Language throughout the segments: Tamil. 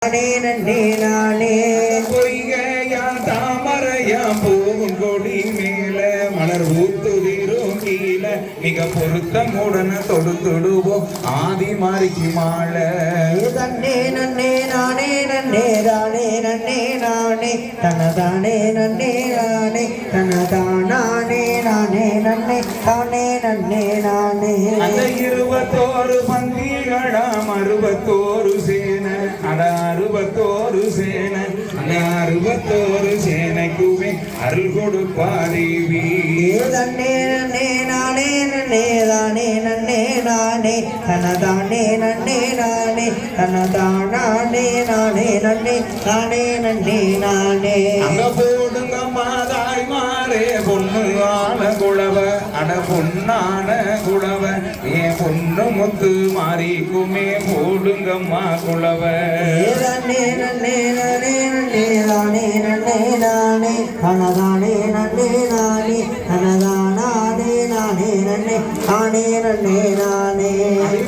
நானே பொய்கையா தாமரையா பூவும் கொடி மேல மலர் ஊத்துதிரும் கீழ மிக பொருத்தமுடன் தொடுத்துடுவோம் ஆதி மாறிக்கு மாலை தன்னே நன்னே நானே நன்னே தானே நன்னே நானே தனதானே நன்னே நானே தனதானே நானே நன்னே தானே நன்னே நானே அந்த 21 பந்திகளாம் 61 சேன அட 61 சேன அந்த 61 சேனைக்குமே அருள் கொடுப்பாதேவி தன்னே நன்னே நானே நன்னே தானே நன்னே நானே தனதானே நன்னே நானே தனதானே நானே நன்னே தானே நன்னே நானே அங்க போடுங்க மாதாய் மாறே பொண்ணு ஆன குளவ அட பொன்னான குளவ ஏன் பொண்ணு முத்து மாறிக்குமே போடுங்கம்மா குளவ நன்னே நன்னே நானே நன்னே தானே நன்னே நானே தனதானே நன்னே நானே தனதானே நானே நன்னே தானே நன்னே நானே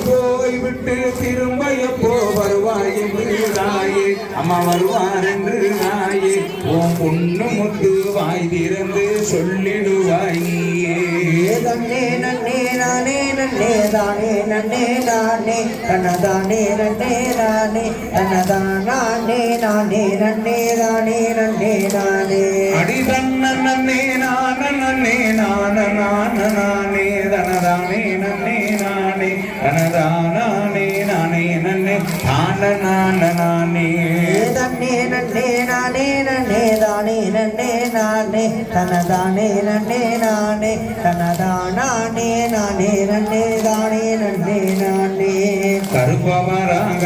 போய் விட்டு திரும்ப எப்போ வருவாய் என்று தாயே அம்மா வருவார் என்று தாயே உன் பொண்ணு முத்து வாய் திறந்து சொல்லிடுவாய் நீயே தன்னே நன்னே நானே நன்னே தானே நன்னே நானே தனதானே நன்னே நானே தனதானே நானே நன்னே தானே நன்னே நானே அடி தன்ன நன்னே நான நன்னே நான நான நானே தனதானே நன்னே நானே தனதானே நானே நன்னே தான நான நானே தன்னே நன்னே நானே நன்னே தானே நன்னே நானே தனதானே நன்னே நானே தனதானே நானே நன்னே தானே நன்னே நானே கருப்பவராங்க